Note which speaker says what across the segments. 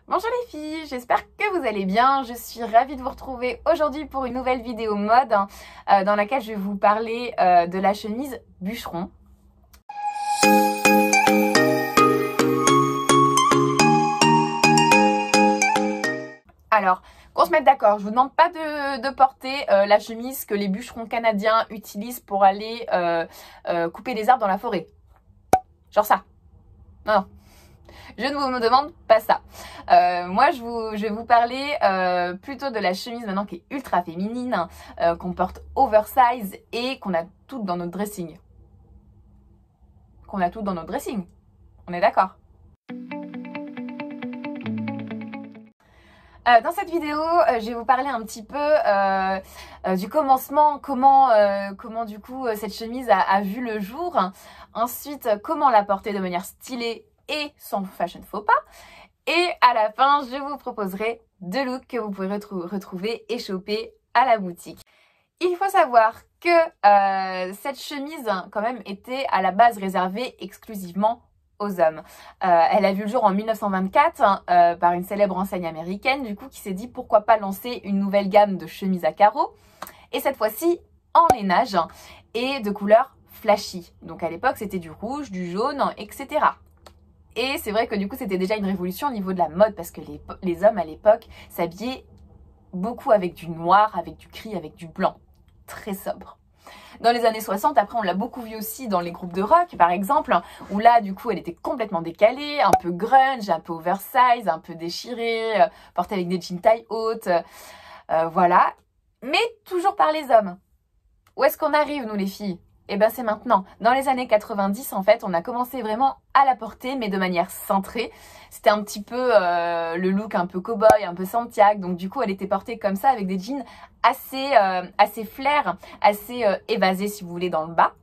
Speaker 1: Bonjour les filles, j'espère que vous allez bien. Je suis ravie de vous retrouver aujourd'hui pour une nouvelle vidéo mode dans laquelle je vais vous parler de la chemise bûcheron. Alors, qu'on se mette d'accord, je vous demande pas de porter la chemise que les bûcherons canadiens utilisent pour aller couper des arbres dans la forêt. Genre ça. Non. Je ne vous demande pas ça. Moi, je vais vous parler plutôt de la chemise maintenant qui est ultra féminine, qu'on porte oversize et qu'on a toutes dans notre dressing. On est d'accord? Dans cette vidéo, je vais vous parler un petit peu du commencement, comment du coup cette chemise a vu le jour. Ensuite, comment la porter de manière stylée et sans fashion faux pas. Et à la fin, je vous proposerai deux looks que vous pouvez retrouver et choper à la boutique. Il faut savoir que cette chemise, quand même, était à la base réservée exclusivement aux hommes. Elle a vu le jour en 1924 par une célèbre enseigne américaine, du coup, qui s'est dit pourquoi pas lancer une nouvelle gamme de chemises à carreaux. Et cette fois-ci, en lainage et de couleur flashy. Donc à l'époque, c'était du rouge, du jaune, etc. Et c'est vrai que du coup, c'était déjà une révolution au niveau de la mode parce que les hommes à l'époque s'habillaient beaucoup avec du noir, avec du gris, avec du blanc. Très sobre. Dans les années 60, après, on l'a beaucoup vu aussi dans les groupes de rock, par exemple, où là, du coup, elle était complètement décalée, un peu grunge, un peu oversize, un peu déchirée, portée avec des jeans taille haute, voilà. Mais toujours par les hommes. Où est-ce qu'on arrive, nous, les filles ? Eh bien, c'est maintenant. Dans les années 90, en fait, on a commencé vraiment à la porter, mais de manière cintrée. C'était un petit peu le look un peu cow-boy, un peu Santiago. Donc, du coup, elle était portée comme ça, avec des jeans assez flair, assez évasés, si vous voulez, dans le bas.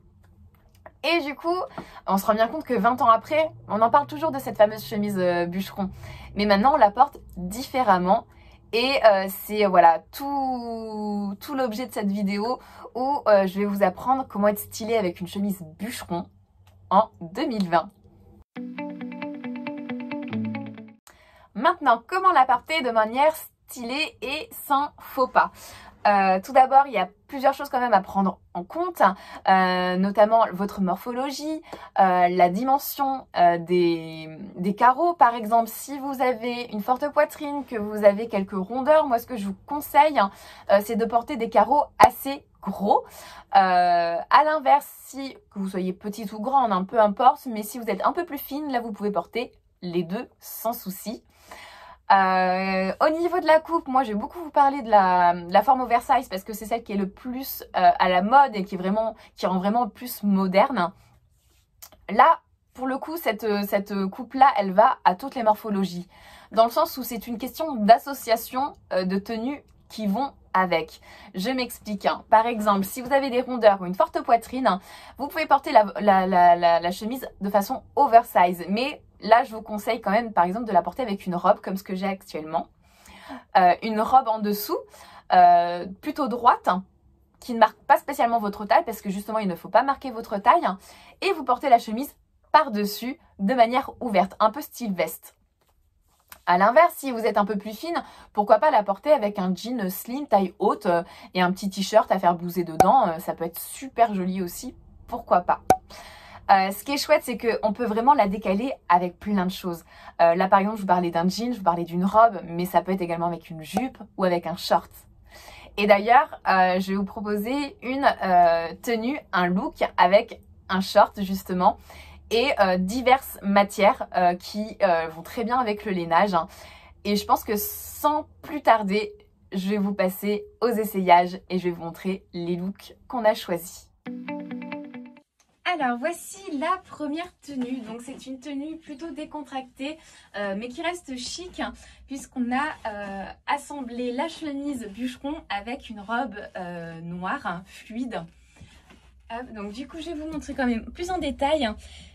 Speaker 1: Et du coup, on se rend bien compte que 20 ans après, on en parle toujours de cette fameuse chemise bûcheron. Mais maintenant, on la porte différemment. Et c'est voilà tout l'objet de cette vidéo où je vais vous apprendre comment être stylée avec une chemise bûcheron en 2020. Maintenant, comment la porter de manière stylée et sans faux pas? Tout d'abord, il y a plusieurs choses quand même à prendre en compte, notamment votre morphologie, la dimension des carreaux. Par exemple, si vous avez une forte poitrine, que vous avez quelques rondeurs, moi ce que je vous conseille, c'est de porter des carreaux assez gros. À l'inverse, si que vous soyez petite ou grande, hein, peu importe, mais si vous êtes un peu plus fine, là vous pouvez porter les deux sans souci. Au niveau de la coupe, moi je vais beaucoup vous parler de la forme oversize parce que c'est celle qui est le plus à la mode et qui rend vraiment plus moderne. Là, pour le coup, cette coupe-là, elle va à toutes les morphologies. Dans le sens où c'est une question d'association de tenues qui vont avec. Je m'explique. Hein. Par exemple, si vous avez des rondeurs ou une forte poitrine, vous pouvez porter la chemise de façon oversize. Mais là, je vous conseille quand même, par exemple, de la porter avec une robe comme ce que j'ai actuellement. Une robe en dessous, plutôt droite, qui ne marque pas spécialement votre taille, parce que justement, il ne faut pas marquer votre taille. Et vous portez la chemise par-dessus, de manière ouverte, un peu style veste. À l'inverse, si vous êtes un peu plus fine, pourquoi pas la porter avec un jean slim, taille haute, et un petit t-shirt à faire blouser dedans. Ça peut être super joli aussi, pourquoi pas. Ce qui est chouette, c'est qu'on peut vraiment la décaler avec plein de choses. Là, par exemple, je vous parlais d'un jean, je vous parlais d'une robe, mais ça peut être également avec une jupe ou avec un short. Et d'ailleurs, je vais vous proposer une tenue, un look avec un short, justement, et diverses matières qui vont très bien avec le lainage. Et je pense que sans plus tarder, je vais vous passer aux essayages et je vais vous montrer les looks qu'on a choisis. Alors voici la première tenue, donc c'est une tenue plutôt décontractée mais qui reste chic puisqu'on a assemblé la chemise bûcheron avec une robe noire fluide. Hop, donc du coup je vais vous montrer quand même plus en détail.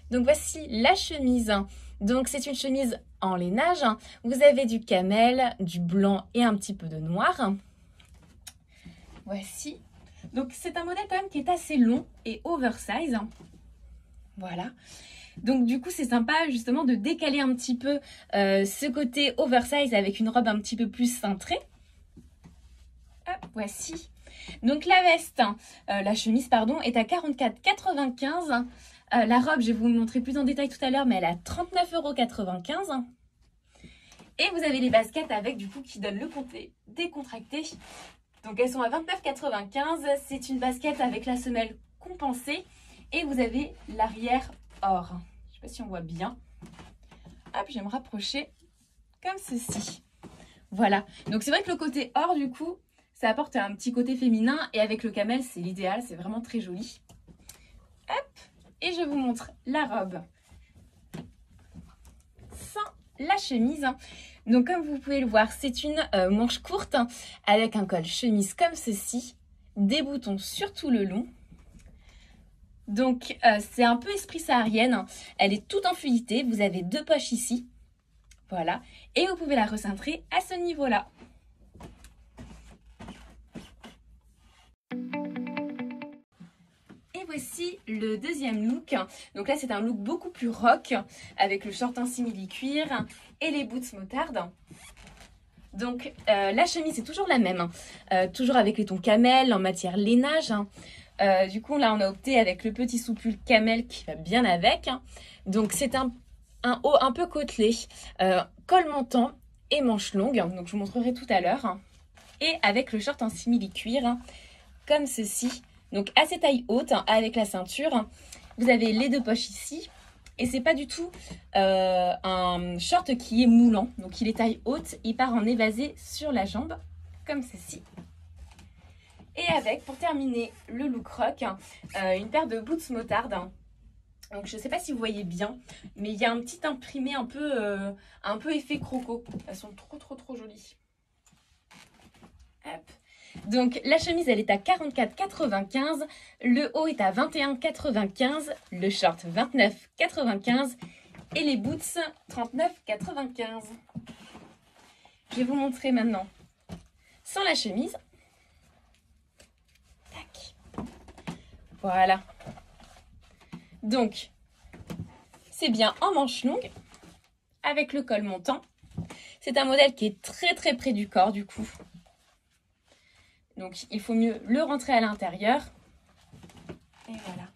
Speaker 1: Donc voici la chemise, donc c'est une chemise en lainage, vous avez du camel, du blanc et un petit peu de noir. Voici. Donc c'est un modèle quand même qui est assez long et oversize. Voilà.
Speaker 2: Donc du coup c'est sympa justement de décaler un petit peu ce côté oversize avec une robe un petit peu plus cintrée. Hop, voici. Donc la veste, la chemise pardon, est à 44,95 €. La robe, je vais vous montrer plus en détail tout à l'heure, mais elle est à 39,95 €. Et vous avez les baskets avec du coup qui donnent le côté décontracté. Donc elles sont à 29,95 €. C'est une basket avec la semelle compensée. Et vous avez l'arrière or. Je ne sais pas si on voit bien. Hop, je vais me rapprocher comme ceci. Voilà. Donc c'est vrai que le côté or du coup, ça apporte un petit côté féminin. Et avec le camel, c'est l'idéal. C'est vraiment très joli. Hop. Et je vous montre la robe sans la chemise. Donc comme vous pouvez le voir, c'est une manche courte avec un col chemise comme ceci, des boutons sur tout le long. Donc c'est un peu esprit saharienne, elle est toute en fluidité, vous avez 2 poches ici, voilà, et vous pouvez la recintrer à ce niveau-là. Et voici le deuxième look. Donc là c'est un look beaucoup plus rock avec le short en simili-cuir et les boots moutarde. Donc la chemise est toujours la même, toujours avec les tons camel en matière lainage. Du coup là on a opté avec le petit soupule camel qui va bien avec. Donc c'est un haut un peu côtelé, col montant et manches longues. Donc je vous montrerai tout à l'heure. Et avec le short en simili-cuir comme ceci. Donc assez taille haute avec la ceinture. Vous avez les 2 poches ici. Et c'est pas du tout un short qui est moulant. Donc il est taille haute, il part en évasé sur la jambe, comme ceci. Et avec, pour terminer le look rock, une paire de boots moutarde. Donc je sais pas si vous voyez bien, mais il y a un petit imprimé un peu effet croco. Elles sont trop jolies. Hop. Donc la chemise elle est à 44,95 €, le haut est à 21,95 €, le short 29,95 € et les boots 39,95 €. Je vais vous montrer maintenant sans la chemise. Tac. Voilà. Donc c'est bien en manches longues avec le col montant. C'est un modèle qui est très près du corps du coup. Donc il faut mieux le rentrer à l'intérieur. Et voilà.